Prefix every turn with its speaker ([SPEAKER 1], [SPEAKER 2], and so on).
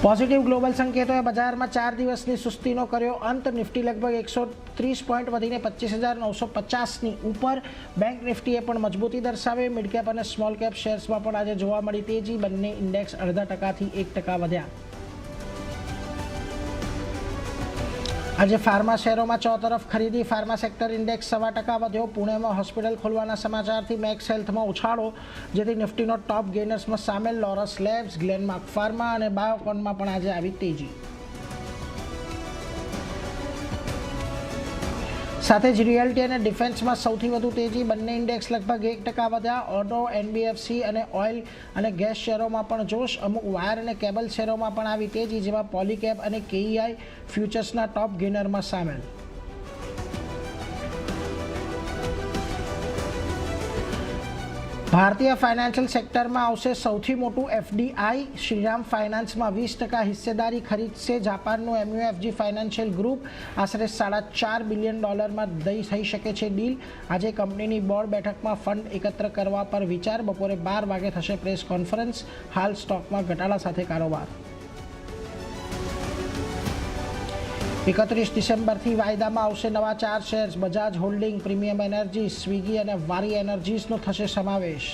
[SPEAKER 1] Positive global સંકેતોએ બજારમાં 4 દિવસની સુસ્તીનો કર્યો અંત. નિફ્ટી લગભગ 130 પોઈન્ટ વધીને 25,950ની ઉપર. બેંક નિફ્ટીએ પણ મજબૂતી દર્શાવી. મિડ કેપ અને સ્મોલ કેપ શેર્સમાં પણ આજે જોવા મળી તેજી. બંને ઇન્ડેક્સ 0.5% થી 1% વધ્યા. આજે ફાર્મા શેરોમાં ચોતરફ ખરીદી. ફાર્મા સેક્ટર ઇન્ડેક્સ 1.25% વધ્યો. પુણેમાં હોસ્પિટલ ખોલવાના સમાચારથી મેક્સ હેલ્થમાં ઉછાળો, જેથી નિફ્ટીનો ટોપ ગેનર્સમાં સામેલ લોરસ લેબ્સ, ગ્લેનમાર્ક ફાર્મા અને બાયોકોનમાં પણ આજે આવી તેજી. સાથે જ રિયલ્ટી અને ડિફેન્સમાં સૌથી વધુ તેજી. બંને ઇન્ડેક્સ લગભગ 1% વધ્યા. ઓટો, એનબીએફસી અને ઓઇલ અને ગેસ શેરોમાં પણ જોશ. અમુક વાયર અને કેબલ શેરોમાં પણ આવી તેજી, જેમાં પોલીકેબ અને કેઈઆઈ ફ્યુચર્સના ટોપ ગેનરમાં સામેલ. ભારતીય ફાઇનાન્શિયલ સેક્ટરમાં આવશે સૌથી મોટું એફડીઆઈ. શ્રીરામ ફાઇનાન્સમાં 20% હિસ્સેદારી ખરીદશે જાપાનનું એમયુએફજી ફાઇનાન્શિયલ ગ્રુપ. આશરે $4.5 બિલિયન થઈ શકે છે ડીલ. આજે કંપનીની બોર્ડ બેઠકમાં ફંડ એકત્ર કરવા પર વિચાર. બપોરે 12 વાગે થશે પ્રેસ કોન્ફરન્સ. હાલ સ્ટોકમાં ઘટાડા સાથે કારોબાર. 31 ડિસેમ્બરથી વાયદામાં આવશે નવા 4 shares. Bajaj holding, premium energy, Swiggy અને વારી એનર્જીસનો થશે સમાવેશ.